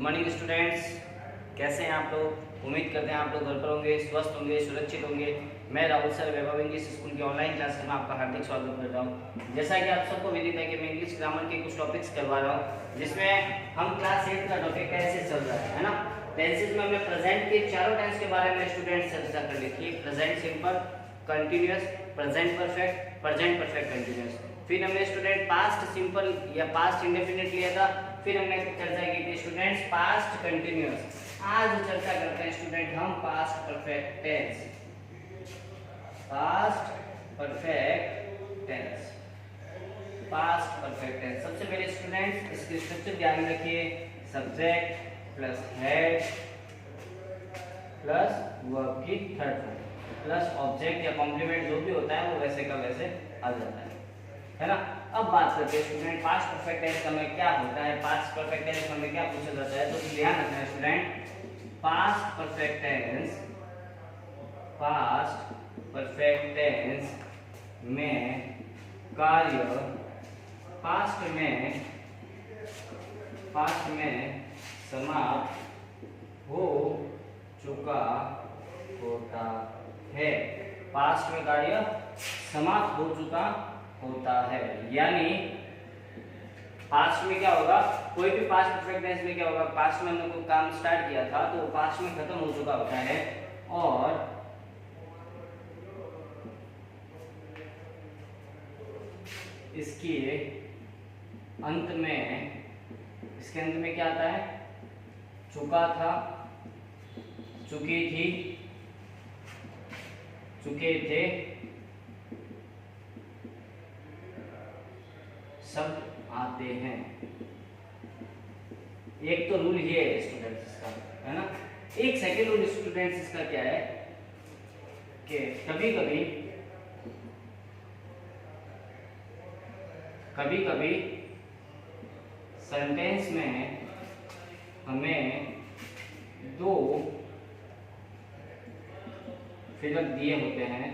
Morning students, कैसे हैं आप लोग। उम्मीद करते हैं आप लोग घर पर होंगे, स्वस्थ होंगे, सुरक्षित होंगे। मैं राहुल सर वैभव इंग्लिश स्कूल की ऑनलाइन क्लासेस में आपका हार्दिक स्वागत कर रहा हूं। जैसा कि आप सबको विदित है कि मैं इंग्लिश ग्रामर के कुछ टॉपिक्स करवा रहा हूं, जिसमें हम क्लास 8 का टॉपिक कैसे चल रहा है ना। टेंसेस में हमने प्रेजेंट के चारों टेंस के बारे में स्टूडेंट्स चर्चा कर ली थी। Present simple, continuous, present perfect, present perfect continuous. फिर हमने स्टूडेंट पास्ट सिंपल या पास्ट इंडेफिनिट लिया था। फिर हमने चर्चा की थी स्टूडेंट्स पास्ट कंटिन्यूअस। आज चर्चा करते हैं स्टूडेंट हम past perfect tense. Past perfect tense, past perfect tense. सबसे पहले स्टूडेंट्स इसकी स्ट्रक्चर ध्यान रखिए। Subject plus had plus verb की थर्ड फॉर्म प्लस ऑब्जेक्ट या कॉम्प्लीमेंट जो भी होता है वो वैसे का वैसे आ जाता है ना। अब बात करते हैं स्टूडेंट पास्ट परफेक्ट टेंस में क्या होता है। पास्ट परफेक्ट टेंस में क्या पूछा जाता है, तो ध्यान रखना है student. Past perfect tense, past perfect tense में कार्य पास्ट में समाप्त हो चुका होता है। पास्ट में कार्य समाप्त हो चुका होता है, यानी पास्ट में क्या होगा, कोई भी पास्ट परफेक्ट टेंस में क्या होगा, पास्ट में हमने कोई काम स्टार्ट किया था तो पास्ट में खत्म हो चुका होता है और इसके अंत में क्या आता है, चुका था, चुकी थी, चुके थे, सब आते हैं। एक तो रूल ये है स्टूडेंट्स इसका, है ना। एक सेकेंड रूल स्टूडेंट्स इसका क्या है कि कभी कभी सेंटेंस में हमें दो फिलर दिए होते हैं,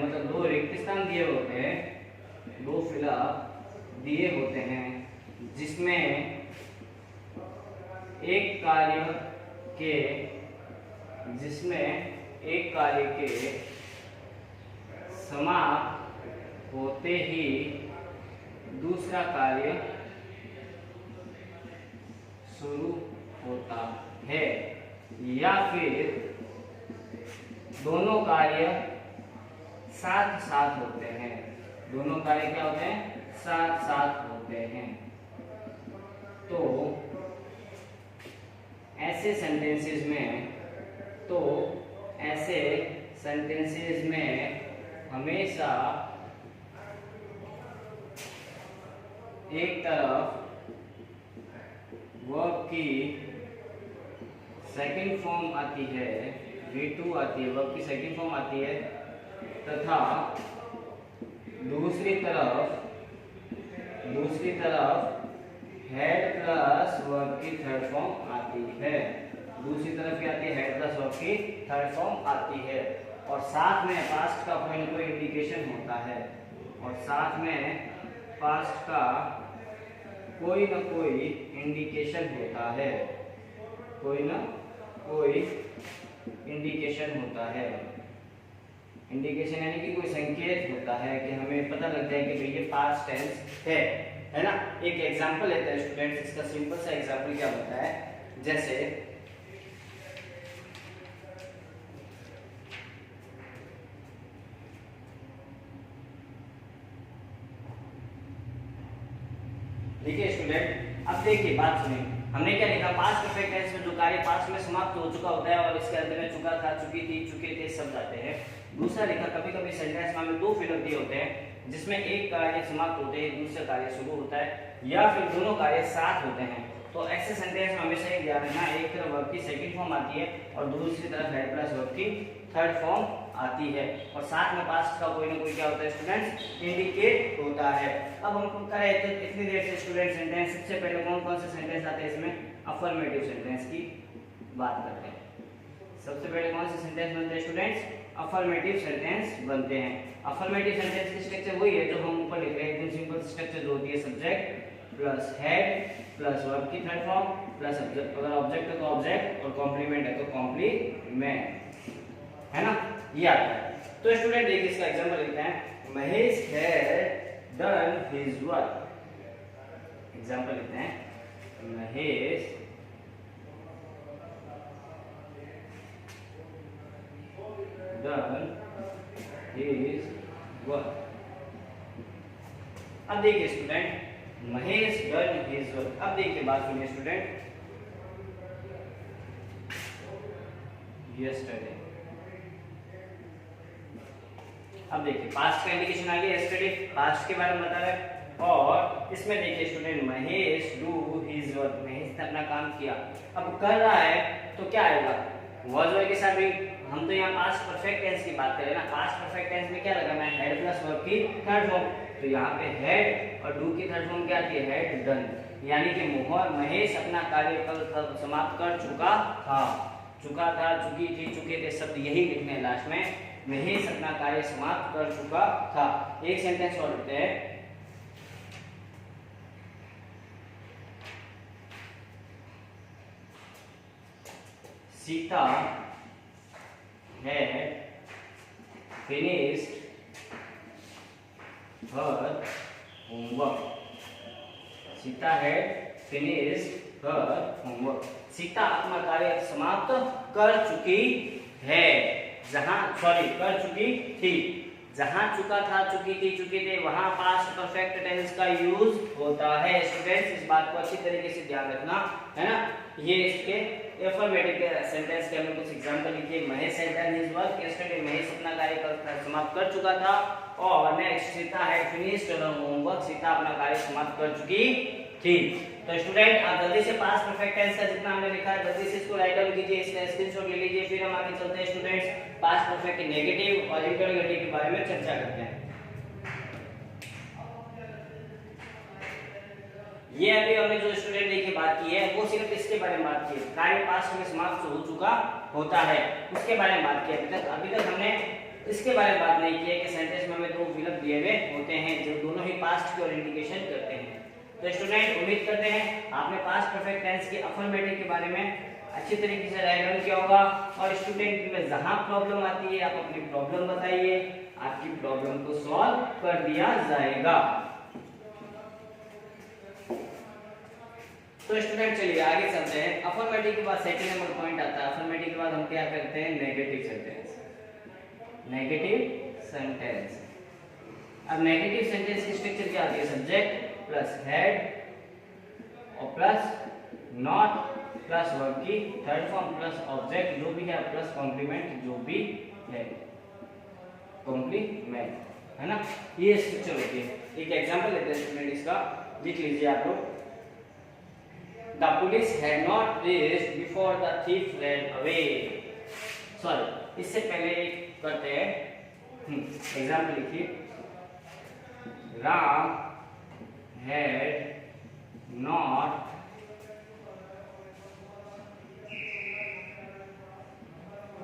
मतलब दो रिक्त स्थान दिए होते हैं, दो फिलर दिए होते हैं, जिसमें एक कार्य के समाप्त होते ही दूसरा कार्य शुरू होता है, या फिर दोनों कार्य साथ साथ होते हैं। दोनों कार्य क्या होते हैं, साथ साथ होते हैं। तो ऐसे सेंटेंसेस में हमेशा एक तरफ वर्ब की सेकंड फॉर्म आती है, V2 आती है, वर्ब की सेकंड फॉर्म आती है, तथा दूसरी तरफ हेड प्लस वर्ब की थर्ड फॉर्म आती है। दूसरी तरफ क्या आती है, हेड प्लस वर्ब की थर्ड फॉर्म आती है, और साथ में पास्ट का कोई न कोई इंडिकेशन होता है, और साथ में पास्ट का कोई न कोई इंडिकेशन होता है, कोई न कोई इंडिकेशन होता है। इंडिकेशन यानी कि कोई संकेत होता है कि हमें पता लगता है कि भाई ये पास्ट टेंस है ना। एक एग्जांपल लेते हैं स्टूडेंट्स, इसका सिंपल सा एग्जांपल क्या होता है, जैसे देखिए स्टूडेंट, अब देखिए बात सुनिए। हमने क्या लिखा, पास्ट परफेक्ट टेंस में जो कार्य पास्ट में समाप्त हो चुका होता है और इसके अंत में चुका था, चुकी थी, चुके थे, सब जाते हैं। दूसरा लिखा, कभी कभी सेंटेंस में हमें दो फिलर दिए होते हैं, जिसमें एक कार्य समाप्त होते हैं, दूसरा कार्य शुरू होता है, या फिर दोनों कार्य साथ होते हैं। तो ऐसे सेंटेंस में हमेशा एक ध्यान रखना, एक तरफ वर्ब की सेकंड फॉर्म आती है और दूसरी तरफ हेड प्लस वर्ब की थर्ड फॉर्म आती है, और साथ में पास्ट का कोई ना कोई क्या होता है स्टूडेंट्स, इंडिकेट होता है। अब हम करें तो इतनी देर से स्टूडेंट सेंटेंस, सबसे पहले कौन से सेंटेंस आते हैं इसमें, अफर्मेटिव सेंटेंस की बात करते हैं। सबसे पहले कौन से सेंटेंस बनते हैं स्टूडेंट्स, अफर्मेटिव सेंटेंस बनते हैं। अफर्मेटिव सेंटेंस की स्ट्रक्चर वही है जो हम ऊपर लिख रहे हैं, एकदम सिंपल स्ट्रक्चर जो होती है, subject plus had plus verb की थर्ड फॉर्म प्लस ऑब्जेक्ट, अगर ऑब्जेक्ट है तो ऑब्जेक्ट और कॉम्प्लीमेंट है तो कॉम्प्लीमेंट, है ना, ये आता है। तो स्टूडेंट देखिए इसका एग्जांपल लिखते हैं, Mahesh had done his work. Example लिखते हैं, महेश डन हिज वर्क। अब देखिए student, Mahesh done his work. अब देखिए बात सुनिए स्टूडेंट, यस्टरडे। अब देखिए पास्ट का इंडिकेशन आ गया, यस्टरडे पास्ट के बारे में बता रहा है। और इसमें देखिए student, Mahesh do his work, Mahesh ने अपना काम किया। अब कर रहा है तो क्या आएगा, वाज वर्ब के साथ भी। हम तो यहाँ पास्ट परफेक्ट टेंस की बात करें ना, पास्ट परफेक्ट टेंस में क्या लगा, मैं हेड प्लस वर्ब की थर्ड फॉर्म, तो यहाँ पे हेड और डू की थर्ड फॉर्म क्या आती है, हेड डन। यानी कि महेश अपना कार्य कल समाप्त कर चुका था, चुकी थी, चुके थे, शब्द यही लिखने हैं लास्ट में, महेश अपना कार्य समाप्त कर चुका था। एक सेंटेंस और लिखते हैं, Sita had finished her homework. Sita had finished her homework. Sita अपना कार्य समाप्त कर चुकी है, कर चुकी थी। जहां चुका था, चुकी थी, चुके थे, वहां पास्ट परफेक्ट टेंस का यूज होता है। स्टूडेंट्स इस बात को अच्छी तरीके से ध्यान रखना, है ना। ये इसके एफर्मेटिव के सेंटेंस के हमने कुछ एग्जांपल लिखे। Mahesh had done his work yesterday, Mahesh अपना कार्य समाप्त कर चुका था। और next, Sita had finished her homework, Sita अपना कार्य समाप्त कर चुकी थी। तो स्टूडेंट आप जल्दी से पास्ट परफेक्ट टेंस का जितना हमने लिखा है जल्दी से इसको राइट डाउन कीजिए, इसका स्क्रीनशॉट ले लीजिए। फिर हम आगे चलते हैं स्टूडेंट्स, पास्ट परफेक्ट के नेगेटिव और इंटररोगेटिव के बारे में चर्चा करते हैं। ये अभी हमने जो स्टूडेंट देखिए बात की है वो सिर्फ इसके बारे में बात की है, कार्य पास्ट में समाप्त हो चुका होता है, उसके बारे में बात की है। अभी तक हमने इसके बारे में बात नहीं की है कि सेंटेंस में हमें दो विकल्प दिए हुए होते हैं जो दोनों ही पास्ट की और इंडिकेशन करते हैं। तो स्टूडेंट उम्मीद करते हैं आपने पास्ट परफेक्ट टेंस के अफर्मेटिव के बारे में अच्छी तरीके से राइट किया होगा। और स्टूडेंट में जहां प्रॉब्लम आती है आप अपनी प्रॉब्लम बताइए, आपकी प्रॉब्लम को सॉल्व कर दिया जाएगा। तो स्टूडेंट चलिए आगे चलते हैं। अफर्मेटिव के बाद सेकंड नंबर पॉइंट आता है। अफर्मेटिव के बाद हम क्या करते हैं, नेगेटिव सेंटेंस। नेगेटिव सेंटेंस, अब नेगेटिव सेंटेंस की स्ट्रक्चर क्या आती है, सब्जेक्ट प्लस हेड और प्लस नॉट प्लस वर्ब की थर्ड फॉर्म प्लस ऑब्जेक्ट जो भी है प्लस कॉम्प्लीमेंट जो भी है, कॉम्प्लीमेंट, है ना, ये स्ट्रक्चर होती है। एक एग्जांपल लेते हैं स्टूडेंट, इसका लिख लीजिए आप लोग। The police had not reached before the thief ran away. Sorry, इससे पहले करते हैं एग्जाम्पल लिखिए। Ram had not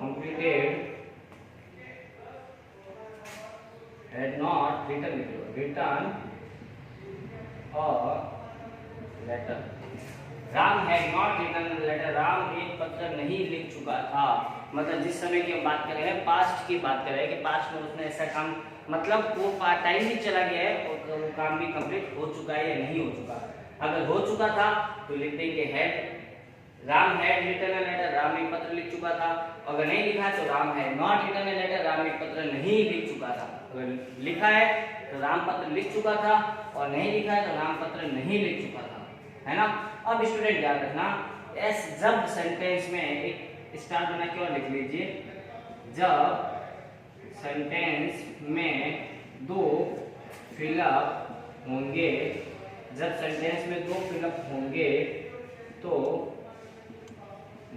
completed, had not written a letter. Ram had not written letter, Ram एक पत्र नहीं लिख चुका था। मतलब जिस समय की हम बात कर रहे हैं पास्ट की बात कर रहे हैं कि पास्ट में उसने ऐसा काम, मतलब वो पार्ट टाइम ही चला गया है और वो काम भी कंप्लीट हो चुका है या नहीं हो चुका। अगर हो चुका था तो लिख देंगे had, Ram had written a letter, Ram एक पत्र लिख चुका था। अगर नहीं लिखा तो Ram had not written a letter, Ram एक पत्र नहीं लिख चुका था। अगर लिखा है तो राम पत्र लिख चुका था और नहीं लिखा है तो राम पत्र नहीं लिख चुका था, है ना। अब स्टूडेंट याद रखना, एस जब सेंटेंस में एक स्टार बना के और लिख लीजिए, जब सेंटेंस में दो फिलअप होंगे, जब सेंटेंस में दो फिलअप होंगे तो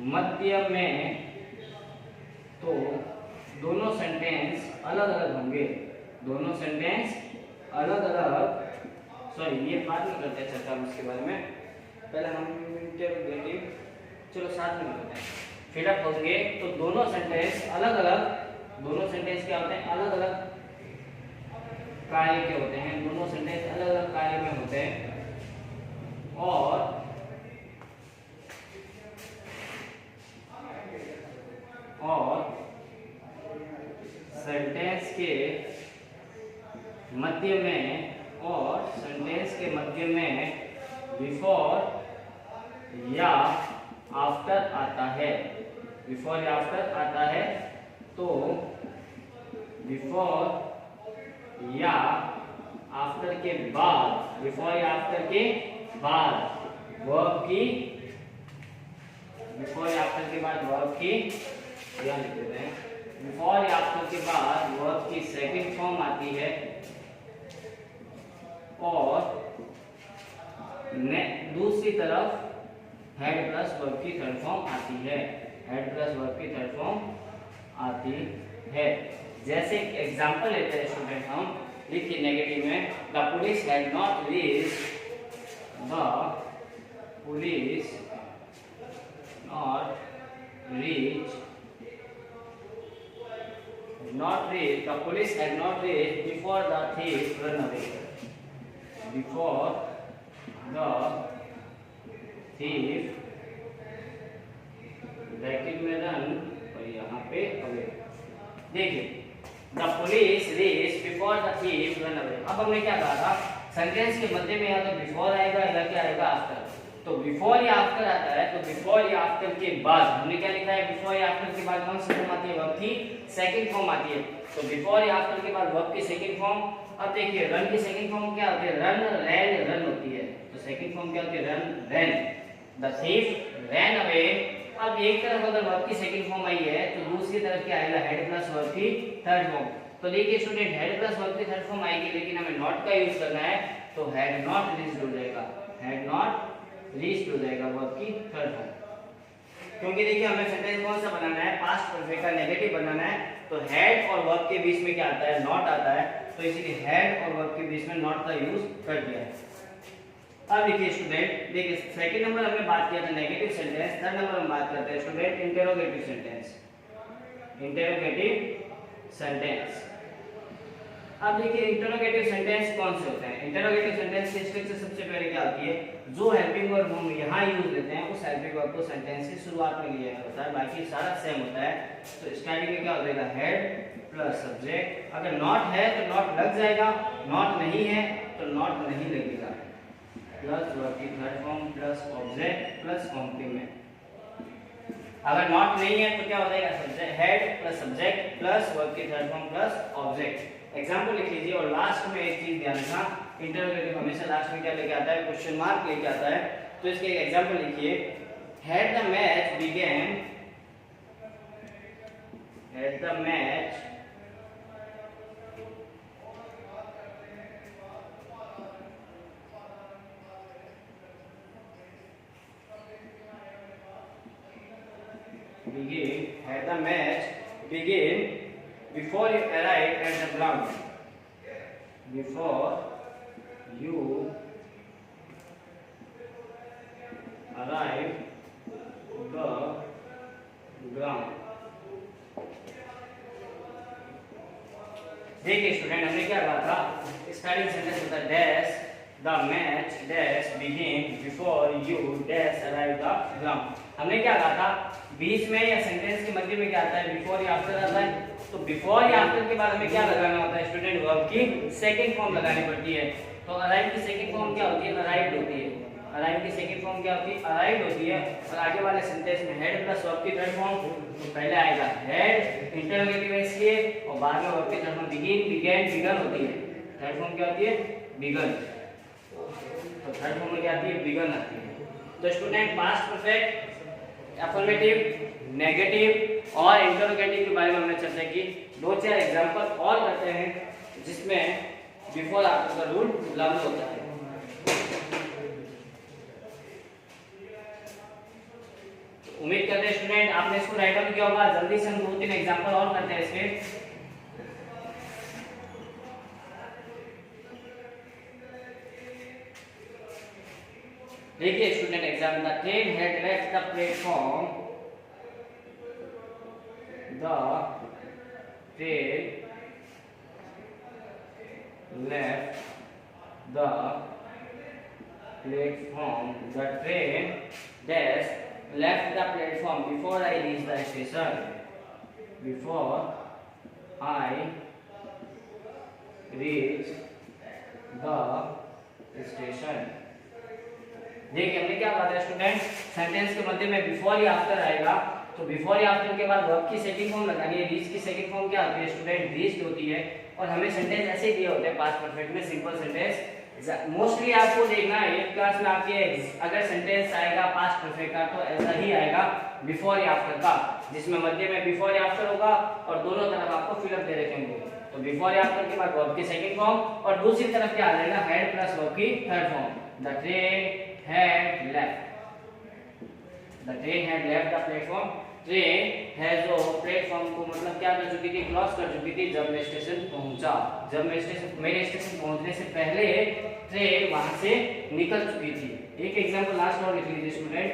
मध्य में तो दोनों सेंटेंस अलग अलग होंगे, दोनों सेंटेंस अलग अलग, सॉरी ये बात नहीं करते चर्चा हम इसके बारे में, पहले हम इंटररोगेटिव चलो साथ में करते हैं। फिलअप होंगे तो दोनों सेंटेंस अलग अलग, दोनों सेंटेंस क्या होते हैं, अलग अलग कार्य के होते हैं, दोनों सेंटेंस अलग अलग कार्य में होते हैं। और सेंटेंस के मध्य में बिफोर या आफ्टर आता है। बिफोर या आफ्टर आता है तो बिफोर या आफ्टर के बाद, बिफोर या आफ्टर के बाद वर्ब की, बिफोर या आफ्टर के बाद वर्ब की, या लिख देते हैं, बिफोर या आफ्टर के बाद वर्ब की सेकंड फॉर्म आती है और दूसरी तरफ हेड प्लस वर्ब की थर्ड फॉर्म आती है। हेड प्लस वर्ब की थर्ड फॉर्म आती है। जैसे एग्जांपल लेते हैं स्टूडेंट, हम लिखिए नेगेटिव में, the police had not reached, the police the police had not reached before the thief run away. Before the thief, bracket में रन और यहाँ पे अवे। देखिए, the police reached before the thief run away। अब हमने क्या कहा था, सेंटेंस के मध्य में या तो बिफोर आएगा या क्या आएगा, आफ्टर। तो बिफोर या आफ्टर आता है, तो बिफोर या आफ्टर के बाद हमने क्या लिखा है, बिफोर या आफ्टर के बाद कौन सी फॉर्म आती है, वर्ब की सेकंड फॉर्म आती है। तो बिफोर या आफ्टर के बाद वर्ब की सेकंड फॉर्म। अब देखिए, रन की सेकंड फॉर्म क्या होती है, रन, रैन, रन होती है। तो सेकंड फॉर्म क्या होती है, run, ran. The thief ran away. अब एक तरफ अगर वर्ब की सेकंड फॉर्म आई है तो दूसरी तरफ क्या आएगा, हेड प्लस वर्ब की थर्ड फॉर्म। तो देखिए स्टूडेंट, हेड प्लस वर्ब की थर्ड फॉर्म आएगी, लेकिन हमें नॉट का यूज करना है, तो हैड नॉट रीच्ड हो जाएगा, हैड नॉट रीच्ड हो जाएगा वर्ब की थर्ड फॉर्म। क्योंकि देखिए हमें सेंटेंस कौन सा बनाना है, पास्ट परफेक्ट का नेगेटिव बनाना है, तो हेड और वर्ब के बीच में क्या आता है, नॉट आता है। तो इसीलिए हेड और वर्ब के बीच में नॉट का यूज कर दिया है। अब देखिए स्टूडेंट, देखिए सेकंड नंबर हमने बात किया था नेगेटिव सेंटेंस, थर्ड नंबर हम बात करते हैं student interrogative sentence. Interrogative sentence. अब देखिए इंटरोगेटिव सेंटेंस कौन से होते हैं। इंटरोगेटिव सेंटेंस की स्ट्रक्चर सबसे पहले क्या होती है, जो हेल्पिंग वर्ब हम यहाँ यूज लेते हैं उस हेल्पिंग वर्ब को सेंटेंस की शुरुआत में लिया होता है, बाकी सारा सेम होता है। तो स्टार्टिंग में क्या हो जाएगा, हेड प्लस सब्जेक्ट। अगर नॉट है तो नॉट लग जाएगा, नॉट नहीं है तो नॉट नहीं लगेगा, प्लस वर्ब की third form plus object plus complement. अगर नॉट नहीं है तो क्या हो जाएगा, subject, head plus subject plus verb की third form plus object. Example लिख लीजिए। और लास्ट में एक चीज ध्यान रखना, इंटरोगेटिव हमेशा लास्ट में क्या लेके आता है, क्वेश्चन मार्क लेके आता है। तो इसके एक एग्जांपल लिखिए, had the match began, had the match had the match begin before you arrive at the ground. Before you arrive the ground. देखिए स्टूडेंट, हमने क्या कहा था, स्टार्टिंग सेंटेंस होता है dash the match dash begin before you dash arrive the ground. हमने क्या कहा था, बीच में या सेंटेंस के मध्य में क्या आता है, बिफोर या आफ्टर आता है। तो बिफोर या आफ्टर के बाद हमें क्या लगाना होता है स्टूडेंट, वर्ब की सेकंड फॉर्म लगानी पड़ती है। तो अराइव की सेकंड फॉर्म क्या होती है, अराइव्ड होती है। अराइव की सेकंड फॉर्म क्या होती है, अराइव्ड होती है। और आगे वाले सेंटेंस में हेड प्लस वर्ब की थर्ड फॉर्म, तो पहले आएगा हेड इंटरोगेटिव है इसलिए, और बाद में वर्ब की third form begin, began, begun होती है। थर्ड फॉर्म क्या होती है, बिगन। तो थर्ड फॉर्म में क्या आती है, बिगन आती है। तो student past perfect, affirmative, negative और इंटरोगेटिव के बारे में हमने चर्चा की। 2-4 एग्जांपल और करते हैं जिसमें बिफोर आफ्टर का रूल लागू होता है। उम्मीद करते हैं स्टूडेंट आपने इसको राइट डाउन किया होगा। जल्दी से हम 2-3 एग्जांपल और करते हैं इसके। देखिए student exam, the train had left the platform, the train left the platform. The train dash left the platform before I reach the station. Before I reach the station. देखिए हमने क्या कहा था स्टूडेंट, सेंटेंस के मध्य में before या after आएगा, तो बिफोर या आफ्टर के बाद वर्ब की सेकंड फॉर्म लगानी है। रीच की सेकंड फॉर्म क्या होती है स्टूडेंट, रीच्ड होती है। और हमें सेंटेंस ऐसे दिए होते हैं पास्ट परफेक्ट में, सिंपल सेंटेंस। मोस्टली आपको देखना है एट क्लास में आपके अगर सेंटेंस आएगा पास्ट परफेक्ट का तो ऐसा ही आएगा बिफोर या आफ्टर का, जिसमें मध्य में बिफोर या आफ्टर होगा और दोनों तरफ आपको फिलअप दे रखे होंगे। तो बिफोर या आफ्टर के बाद वर्ब की सेकंड फॉर्म और दूसरी तरफ क्या आ जाएगा, हैड प्लस वर्ब की third form. The train had left, the train had left the platform. Train है जो प्लेटफॉर्म को मतलब क्या कर चुकी थी, क्रॉस कर चुकी थी जब मैं स्टेशन पहुंचा। जब मैं स्टेशन, मेरे स्टेशन पहुंचने से पहले ट्रेन वहां से निकल चुकी थी। एक एग्जांपल लास्ट और लिख लीजिए student.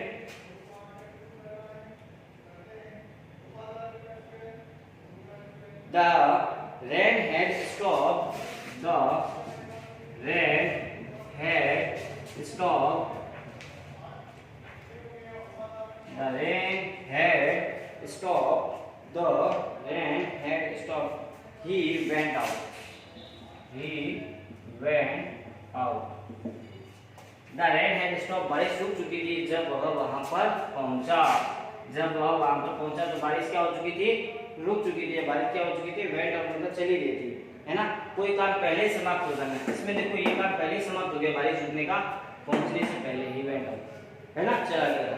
The rain had stopped. The rain had stopped. The rain had stopped. The rain had stopped. He went out. He went out. The rain had stopped. बारिश रुक चुकी थी जब वह वहां पर पहुंचा। जब वह वहां पर पहुंचा तो बारिश क्या हो चुकी थी, रुक चुकी थी। बारिश क्या हो चुकी थी, वेंट आउट मतलब चली गई थी, है ना। कोई काम पहले समाप्त हो जाना है। इसमें देखो ये काम पहले ही समाप्त हो गया, बारिश रुकने का पहुंचने से पहले ही वेंट आउट, है ना, चला गया।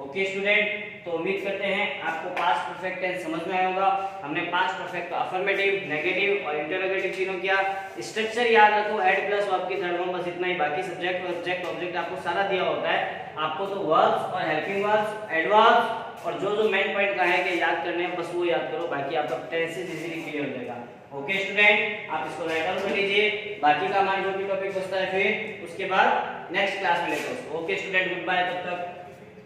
ओके स्टूडेंट, तो उम्मीद करते हैं आपको पास्ट परफेक्ट टेंस समझ में आया होगा। हमने पास्ट परफेक्ट का अफर्मेटिव, नेगेटिव और इंटरोगेटिव तीनों किया। स्ट्रक्चर याद रखो, ऐड प्लस वर्ब की थर्ड फॉर्म, बस इतना ही। बाकी सब्जेक्ट ऑब्जेक्ट ऑब्जेक्ट आपको सारा दिया होता है। आपको तो वर्ब्स और हेल्पिंग वर्ब्स, एडवर्ब्स और जो मेन पॉइंट का है कि याद करने हैं बस वो याद करो, बाकी आपका टेंसेस इजीली क्लियर हो जाएगा। ओके स्टूडेंट, आप इसको राइट डाउन कर लीजिए। बाकी का हमारा जो भी टॉपिक बचता है फिर उसके बाद नेक्स्ट क्लास में लेकर। ओके स्टूडेंट, गुड बाय, तब तक।